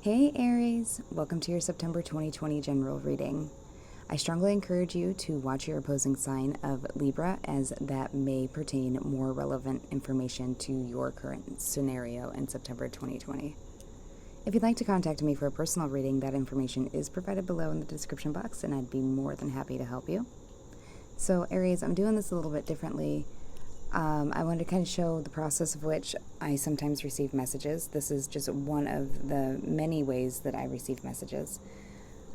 Hey Aries, welcome to your September 2020 general reading. I strongly encourage you to watch your opposing sign of Libra, as that may pertain more relevant information to your current scenario in September 2020. If you'd like to contact me for a personal reading, that information is provided below in the description box, and I'd be more than happy to help you. So Aries, I'm doing this a little bit differently. I wanted to kind of show the process of which I sometimes receive messages. This is just one of the many ways that I receive messages.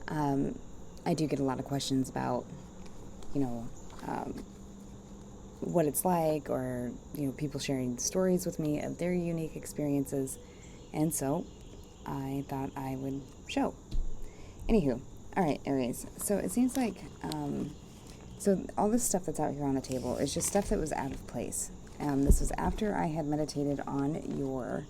I do get a lot of questions about, what it's like, or, people sharing stories with me of their unique experiences. And so I thought I would show. Anywho, all right, Aries. So it seems like, so all this stuff that's out here on the table is just stuff that was out of place. This was after I had meditated on your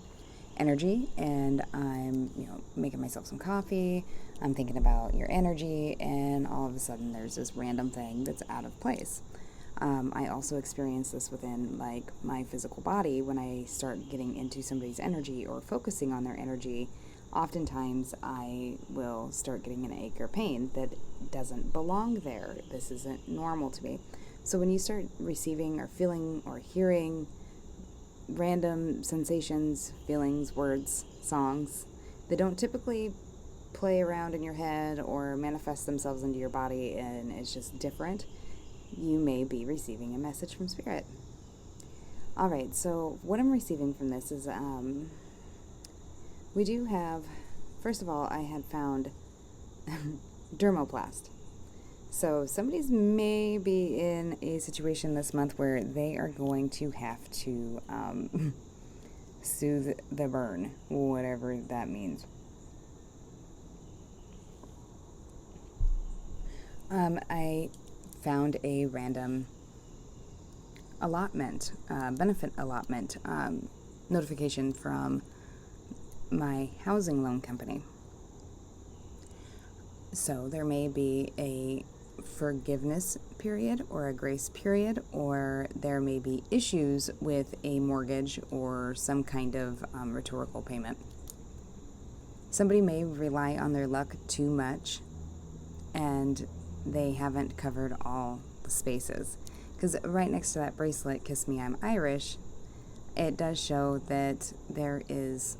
energy, and I'm, making myself some coffee. I'm thinking about your energy, and all of a sudden there's this random thing that's out of place. I also experience this within, like, my physical body when I start getting into somebody's energy or focusing on their energy. Oftentimes I will start getting an ache or pain that doesn't belong there. This isn't normal to me. So when you start receiving or feeling or hearing random sensations, feelings, words, songs that don't typically play around in your head or manifest themselves into your body, and it's just different, you may be receiving a message from Spirit. All right, so what I'm receiving from this is, we do have, first of all, I had found dermoplast. So somebody's may be in a situation this month where they are going to have to soothe the burn, whatever that means. I found a random allotment, benefit allotment notification from my housing loan company. So there may be a forgiveness period or a grace period, or there may be issues with a mortgage or some kind of rhetorical payment. Somebody may rely on their luck too much, and they haven't covered all the spaces. Because right next to that bracelet, Kiss Me, I'm Irish, it does show that there is,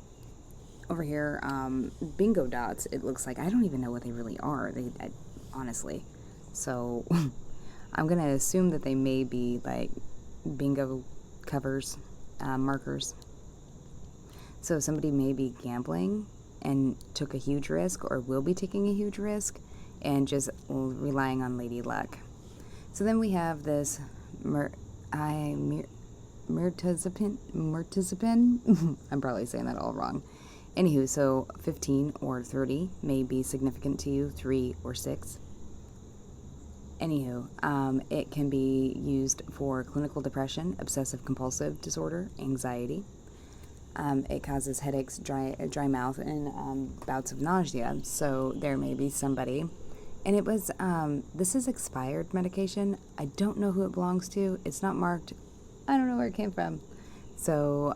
over here, bingo dots, it looks like. I don't even know what they really are, honestly. So I'm going to assume that they may be like bingo covers, markers. So somebody may be gambling and took a huge risk, or will be taking a huge risk, and just relying on lady luck. So then we have this Myrtazapin. I'm probably saying that all wrong. Anywho, so 15 or 30 may be significant to you, 3 or 6. Anywho, it can be used for clinical depression, obsessive compulsive disorder, anxiety. It causes headaches, dry mouth, and bouts of nausea. So there may be somebody, and it was, this is expired medication. I don't know who it belongs to. It's not marked. I don't know where it came from. So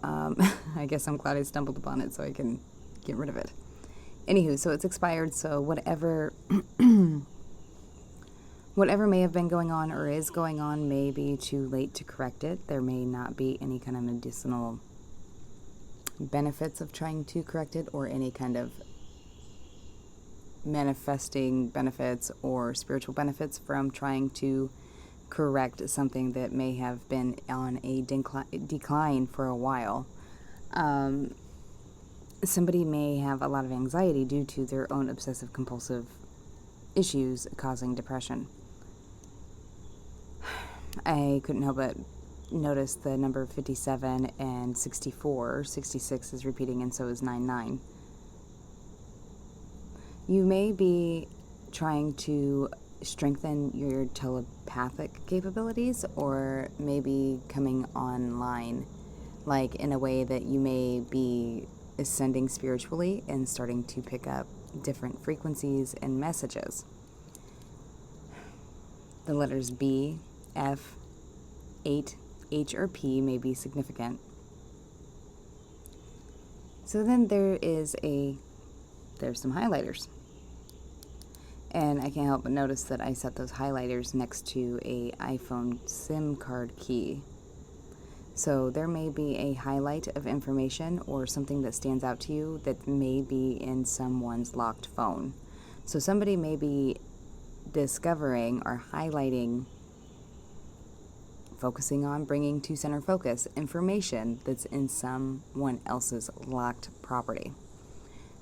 I guess I'm glad I stumbled upon it so I can get rid of it. Anywho, so it's expired, so whatever may have been going on or is going on may be too late to correct it. There may not be any kind of medicinal benefits of trying to correct it, or any kind of manifesting benefits or spiritual benefits from trying to correct something that may have been on a decline for a while. Somebody may have a lot of anxiety due to their own obsessive compulsive issues causing depression. I couldn't help but notice the number 57 and 64. 66 is repeating, and so is 99. You may be trying to strengthen your telepathic capabilities, or maybe coming online, like in a way that you may be ascending spiritually and starting to pick up different frequencies and messages. The letters B, F, 8, H, or P may be significant. So then there is a there's some highlighters. And I can't help but notice that I set those highlighters next to a iPhone SIM card key. So there may be a highlight of information or something that stands out to you that may be in someone's locked phone. So somebody may be discovering or highlighting, focusing on, bringing to center focus information that's in someone else's locked property.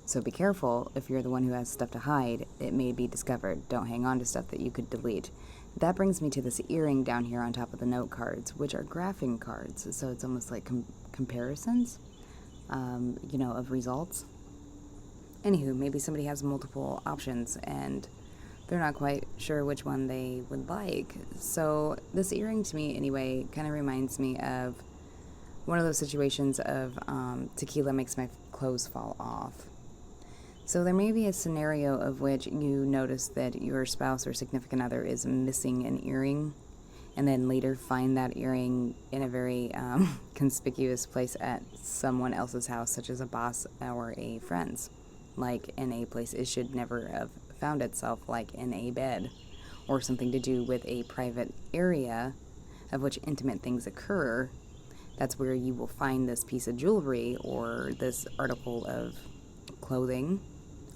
So be careful if you're the one who has stuff to hide. It may be discovered. Don't hang on to stuff that you could delete. That brings me to this earring down here on top of the note cards, which are graphing cards. So it's almost like comparisons, of results. Anywho, maybe somebody has multiple options and they're not quite sure which one they would like. So this earring to me anyway kind of reminds me of one of those situations of tequila makes my clothes fall off. So there may be a scenario of which you notice that your spouse or significant other is missing an earring and then later find that earring in a very conspicuous place at someone else's house, such as a boss or a friend's, like in a place it should never have found itself, like in a bed, or something to do with a private area of which intimate things occur. That's where you will find this piece of jewelry or this article of clothing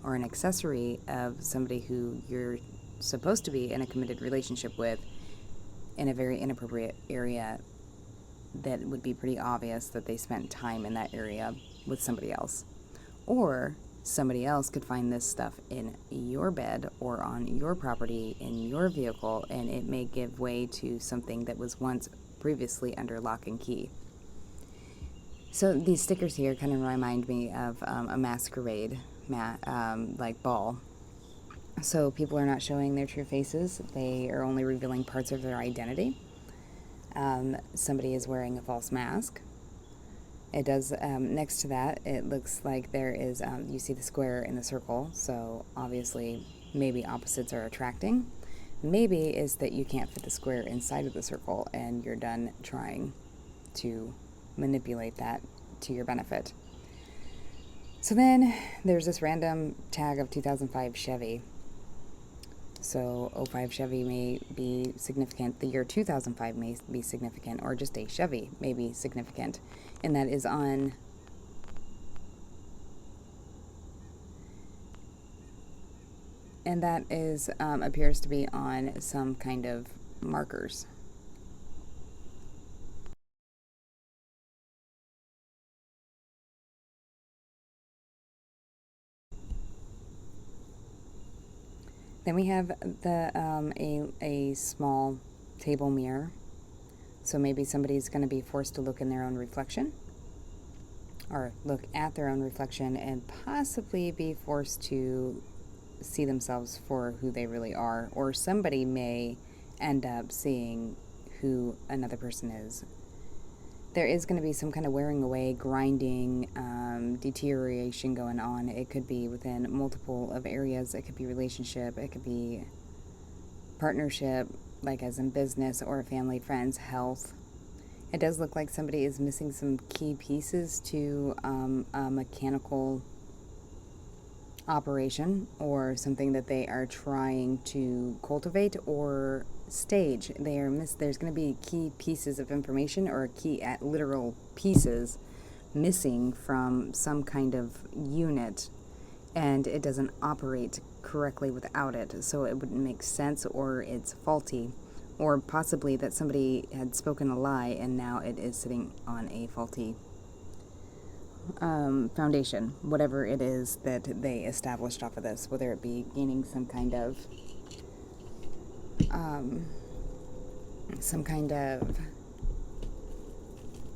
or an accessory of somebody who you're supposed to be in a committed relationship with in a very inappropriate area that would be pretty obvious that they spent time in that area with somebody else. Or somebody else could find this stuff in your bed or on your property in your vehicle, and it may give way to something that was once previously under lock and key. So these stickers here kind of remind me of a masquerade ball. So people are not showing their true faces. They are only revealing parts of their identity. Somebody is wearing a false mask. It does, next to that, it looks like there is, you see the square in the circle, so obviously maybe opposites are attracting. Maybe is that you can't fit the square inside of the circle and you're done trying to manipulate that to your benefit. So then there's this random tag of 2005 Chevy. So 05 Chevy may be significant. The year 2005 may be significant, or just a Chevy may be significant. And that is on appears to be on some kind of markers. Then we have a small table mirror. So maybe somebody's going to be forced to look in their own reflection, or look at their own reflection, and possibly be forced to see themselves for who they really are. Or somebody may end up seeing who another person is. There is going to be some kind of wearing away, grinding, deterioration going on. It could be within multiple of areas. It could be relationship. It could be partnership, like as in business or family, friends, health. It does look like somebody is missing some key pieces to a mechanical operation or something that they are trying to cultivate or stage. There's going to be key pieces of information or key literal pieces missing from some kind of unit, and it doesn't operate correctly without it, so it wouldn't make sense, or it's faulty, or possibly that somebody had spoken a lie and now it is sitting on a faulty foundation, whatever it is that they established off of this, whether it be gaining some kind of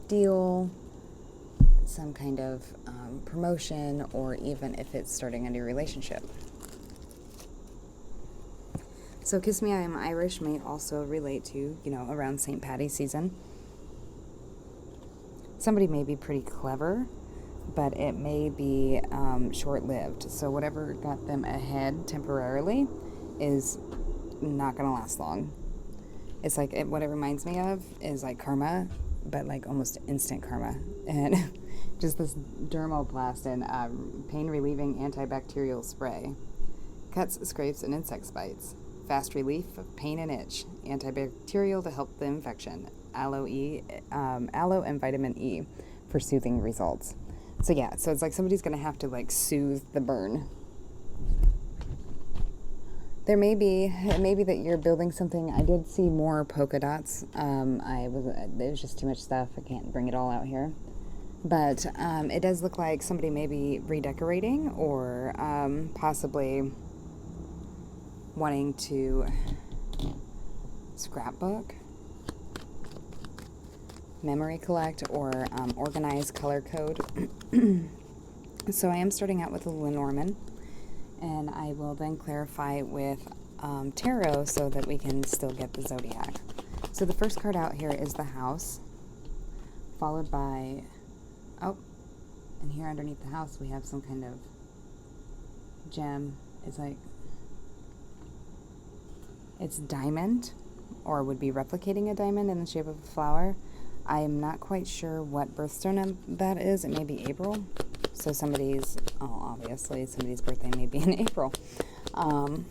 deal, some kind of promotion, or even if it's starting a new relationship. So Kiss Me, I Am Irish may also relate to, around St. Patty's season. Somebody may be pretty clever, but it may be short-lived. So whatever got them ahead temporarily is not going to last long. It's like, what it reminds me of is like karma. but like almost instant karma. And just this dermoplastin, pain-relieving antibacterial spray. Cuts, scrapes, and insect bites. Fast relief of pain and itch. Antibacterial to help the infection. Aloe and vitamin E for soothing results. So yeah, so it's like somebody's going to have to like soothe the burn. It may be that you're building something. I did see more polka dots. There was just too much stuff. I can't bring it all out here. But it does look like somebody may be redecorating or possibly wanting to scrapbook, memory collect, or organize color code. So I am starting out with the Lenormand, and I will then clarify with tarot so that we can still get the zodiac. So the first card out here is the house, followed by, oh, and here underneath the house we have some kind of gem. It's like, it's diamond, or would be replicating a diamond in the shape of a flower. I am not quite sure what birthstone that is. It may be April. So obviously somebody's birthday may be in April. I'm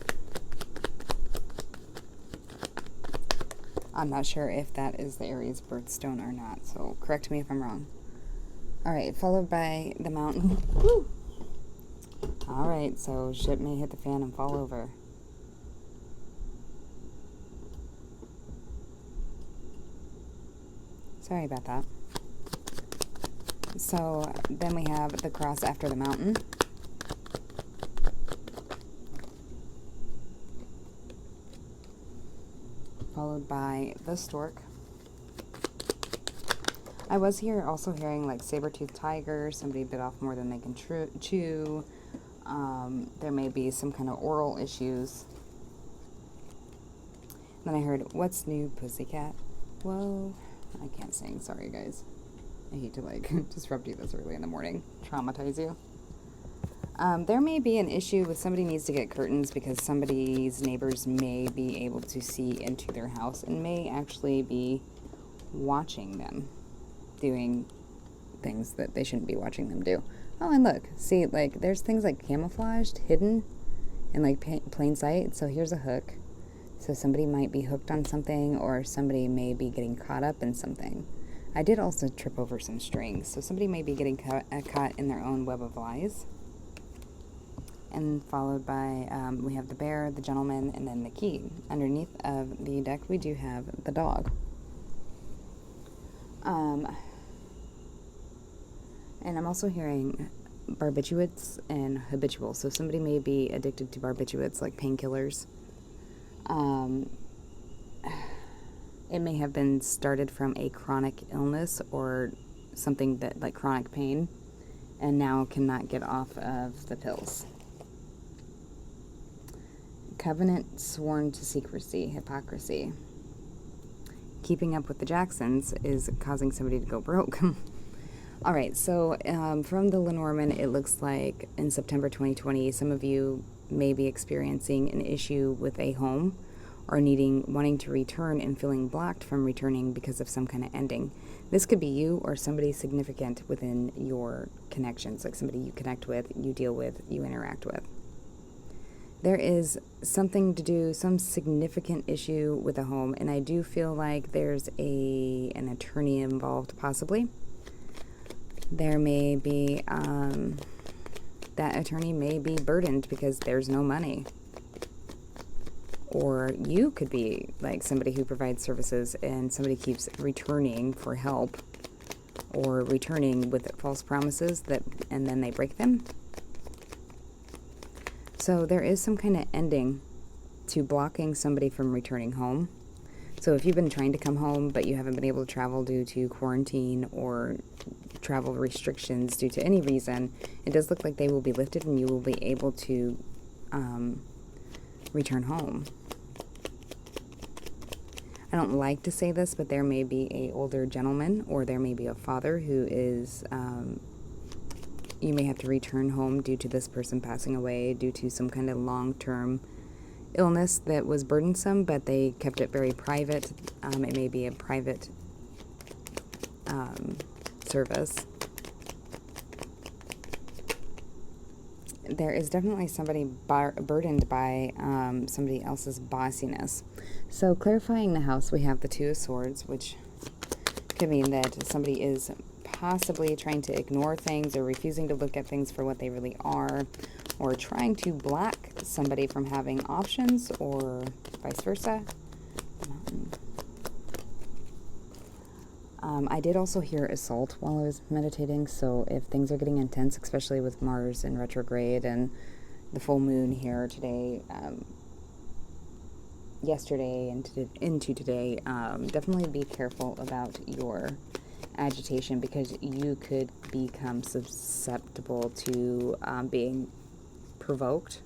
not sure if that is the Aries birthstone or not, so correct me if I'm wrong. Alright, followed by the mountain. Alright, so shit may hit the fan and fall over. Sorry about that. So then we have the cross after the mountain. Followed by the stork. I was also hearing like saber-toothed tiger, somebody bit off more than they can chew. There may be some kind of oral issues. Then I heard, what's new, pussycat? Whoa. I can't sing, sorry guys. I hate to like disrupt you this early in the morning, traumatize you. There may be an issue with somebody needs to get curtains because somebody's neighbors may be able to see into their house and may actually be watching them doing things that they shouldn't be watching them do. Oh, and look, see, like there's things like camouflaged, hidden, and like plain sight. So here's a hook. So somebody might be hooked on something, or somebody may be getting caught up in something. I did also trip over some strings, so somebody may be getting caught in their own web of lies. And followed by, we have the bear, the gentleman, and then the key. Underneath of the deck, we do have the dog. And I'm also hearing barbiturates and habitual. So somebody may be addicted to barbiturates, like painkillers. It may have been started from a chronic illness or something that like chronic pain, and now cannot get off of the pills. Covenant sworn to secrecy, hypocrisy. Keeping up with the Jacksons is causing somebody to go broke. Alright, so from the Lenormand, it looks like in September 2020, some of you may be experiencing an issue with a home or wanting to return and feeling blocked from returning because of some kind of ending. This could be you or somebody significant within your connections, like somebody you connect with, you deal with, you interact with. There is something to do, some significant issue with a home, and I do feel like there's an attorney involved, possibly. There may be, that attorney may be burdened because there's no money. Or you could be like somebody who provides services and somebody keeps returning for help or returning with false promises and then they break them. So there is some kind of ending to blocking somebody from returning home. So if you've been trying to come home but you haven't been able to travel due to quarantine or travel restrictions due to any reason, it does look like they will be lifted and you will be able to return home. I don't like to say this, but there may be an older gentleman or there may be a father who is, you may have to return home due to this person passing away, due to some kind of long-term illness that was burdensome, but they kept it very private. It may be a private service. There is definitely somebody burdened by somebody else's bossiness. So clarifying the house, we have the Two of Swords, which could mean that somebody is possibly trying to ignore things or refusing to look at things for what they really are, or trying to block somebody from having options, or vice versa. I did also hear assault while I was meditating, so if things are getting intense, especially with Mars in retrograde and the full moon here today, yesterday and into today, definitely be careful about your agitation, because you could become susceptible to being provoked.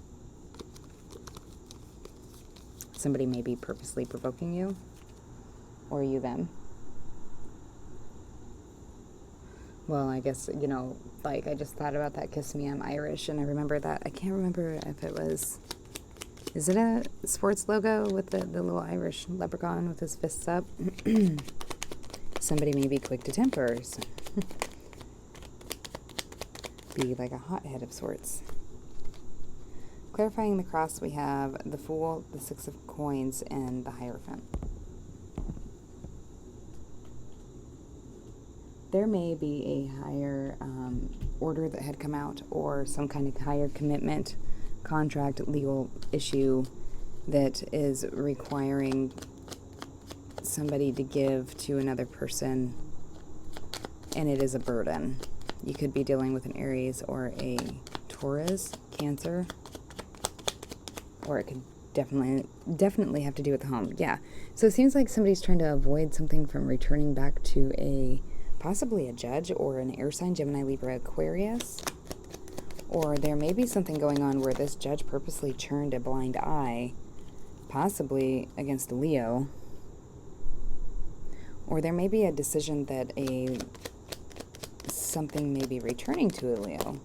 Somebody may be purposely provoking you, or you them. Well, I guess, like, I just thought about that Kiss Me, I'm Irish, and I remember that. I can't remember if it was... Is it a sports logo with the little Irish leprechaun with his fists up? Somebody may be quick to temper. Be like a hothead of sorts. Clarifying the cross, we have the Fool, the Six of Coins, and the Hierophant. There may be a higher order that had come out, or some kind of higher commitment, contract, legal issue that is requiring somebody to give to another person, and it is a burden. You could be dealing with an Aries or a Taurus, Cancer, or it could definitely have to do with the home. Yeah. So it seems like somebody's trying to avoid something from returning back to possibly a judge or an air sign, Gemini, Libra, Aquarius. Or there may be something going on where this judge purposely turned a blind eye, possibly against a Leo. Or there may be a decision that something may be returning to a Leo.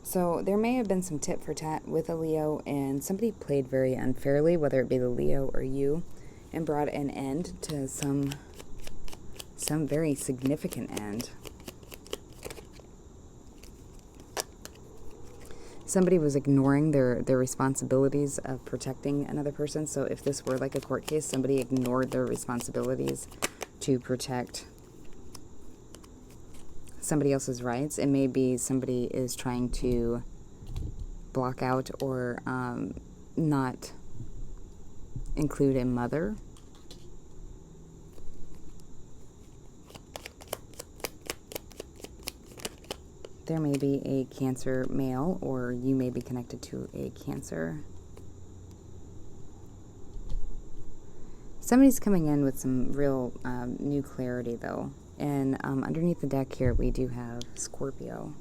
So there may have been some tit for tat with a Leo, and somebody played very unfairly, whether it be the Leo or you, and brought an end to some very significant end. Somebody was ignoring their responsibilities of protecting another person. So if this were like a court case, somebody ignored their responsibilities to protect somebody else's rights. It may be somebody is trying to block out or not include a mother. There may be a Cancer male, or you may be connected to a Cancer. Somebody's coming in with some real new clarity, though. And underneath the deck here, we do have Scorpio.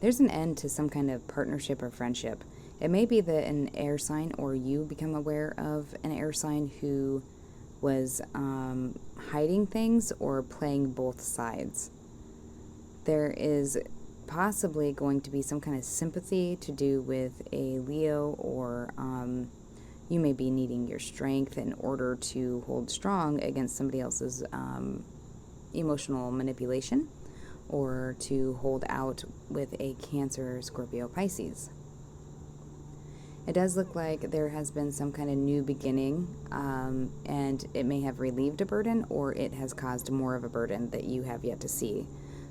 There's an end to some kind of partnership or friendship. It may be that an air sign, or you become aware of an air sign who was hiding things or playing both sides. There is possibly going to be some kind of sympathy to do with a Leo, or you may be needing your strength in order to hold strong against somebody else's emotional manipulation, or to hold out with a Cancer, Scorpio, Pisces. It does look like there has been some kind of new beginning, and it may have relieved a burden, or it has caused more of a burden that you have yet to see.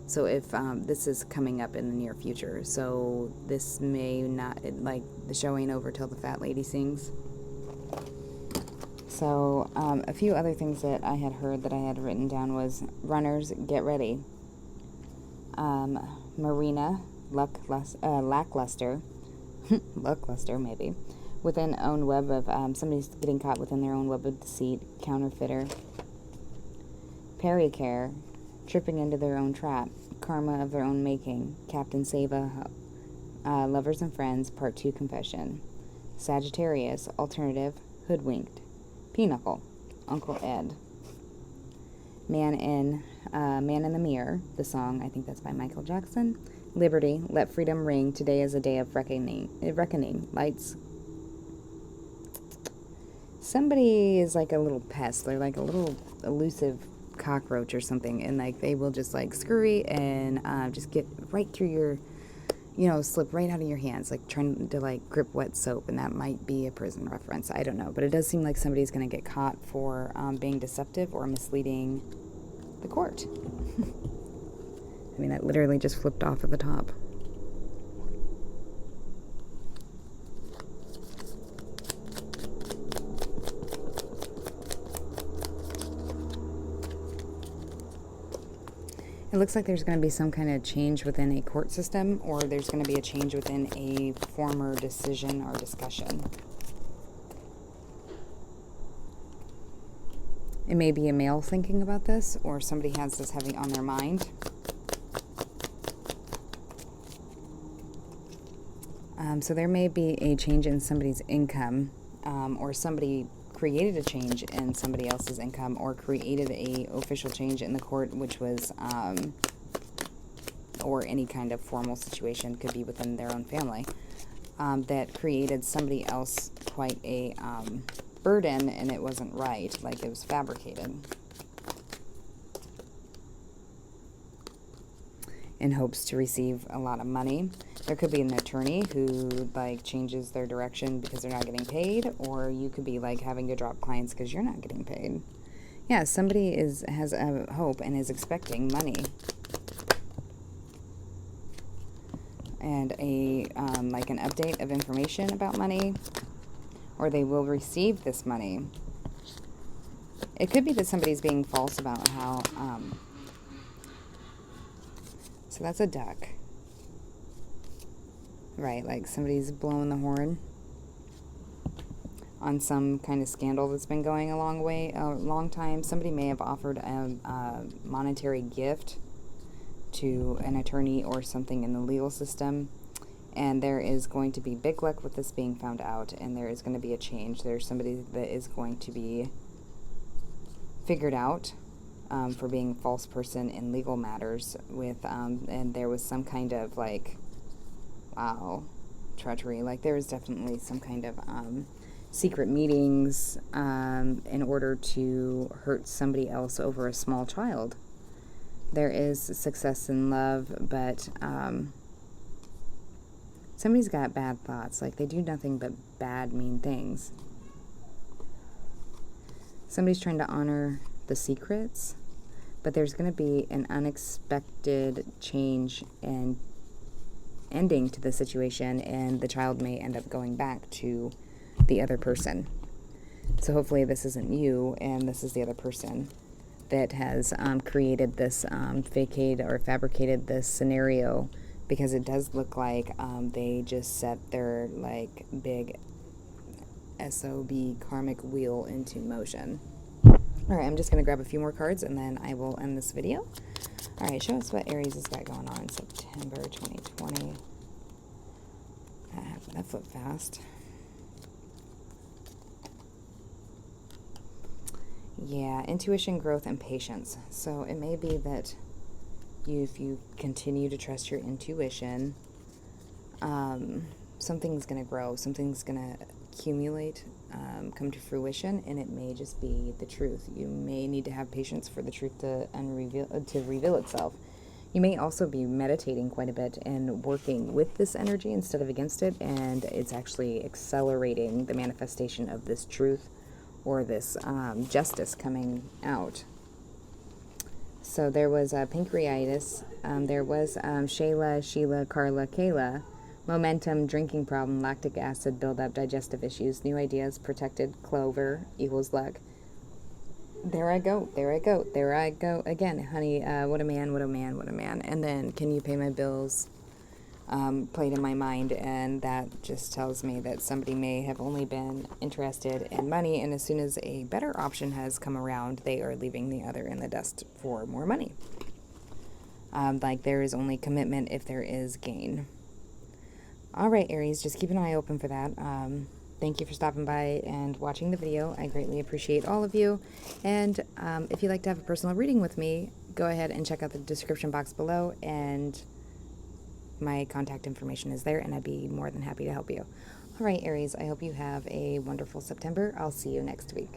So if this is coming up in the near future, so this may not, like the show ain't over till the fat lady sings. So a few other things that I had heard that I had written down was: runners, get ready. Marina, lackluster. Lackluster, maybe, within own web of somebody's getting caught within their own web of deceit, counterfeiter, pericare, tripping into their own trap, karma of their own making, Captain Sava, lovers and friends, part 2 confession, Sagittarius, alternative, hoodwinked, pinochle, Uncle Ed, man in the mirror, the song, I think that's by Michael Jackson. Liberty, let freedom ring. Today is a day of reckoning. Lights. somebody is like a little pest. They're like a little elusive cockroach or something, and like they will just like scurry and just get right through your, slip right out of your hands, like trying to like grip wet soap. And that might be a prison reference. I don't know, but it does seem like somebody's going to get caught for being deceptive or misleading the court. I mean, that literally just flipped off at the top. It looks like there's going to be some kind of change within a court system, or there's going to be a change within a former decision or discussion. It may be a male thinking about this, or somebody has this heavy on their mind. So there may be a change in somebody's income, or somebody created a change in somebody else's income, or created a official change in the court, which was, or any kind of formal situation, could be within their own family, that created somebody else quite a burden, and it wasn't right, like it was fabricated, in hopes to receive a lot of money. There could be an attorney who like changes their direction because they're not getting paid, or you could be like having to drop clients because you're not getting paid. Yeah, somebody has a hope and is expecting money, and a like an update of information about money, or they will receive this money. It could be that somebody's being false about how so that's a duck. Right, like somebody's blowing the horn on some kind of scandal that's been going a long time. Somebody may have offered a monetary gift to an attorney or something in the legal system, and there is going to be big luck with this being found out, and there is going to be a change. There's somebody that is going to be figured out for being a false person in legal matters with, and there was some kind of like, wow, treachery. Like there was definitely some kind of secret meetings in order to hurt somebody else over a small child. There is success in love, but somebody's got bad thoughts. Like they do nothing but bad, mean things. Somebody's trying to honor the secrets, but there's going to be an unexpected change and ending to the situation, and the child may end up going back to the other person. So hopefully this isn't you, and this is the other person that has created this facade or fabricated this scenario, because it does look like they just set their like big SOB karmic wheel into motion. Alright, I'm just going to grab a few more cards and then I will end this video. Alright, show us what Aries has got going on in September 2020. That flipped fast. Yeah, intuition, growth, and patience. So it may be that if you continue to trust your intuition, something's going to grow, something's going to accumulate, come to fruition, and it may just be the truth. You may need to have patience for the truth to reveal itself. You may also be meditating quite a bit and working with this energy instead of against it, and it's actually accelerating the manifestation of this truth or this justice coming out. So there was pancreatitis, there was Shayla, Sheila, Carla, Kayla, momentum, drinking problem, lactic acid buildup, digestive issues, new ideas, protected, clover, equals luck. There I go again, honey. What a man, what a man, what a man. And then, can you pay my bills? Played in my mind, and that just tells me that somebody may have only been interested in money, and as soon as a better option has come around, they are leaving the other in the dust for more money. Like there is only commitment if there is gain. Alright, Aries, just keep an eye open for that. Thank you for stopping by and watching the video. I greatly appreciate all of you. And if you'd like to have a personal reading with me, go ahead and check out the description box below, and my contact information is there, and I'd be more than happy to help you. All right, Aries, I hope you have a wonderful September. I'll see you next week.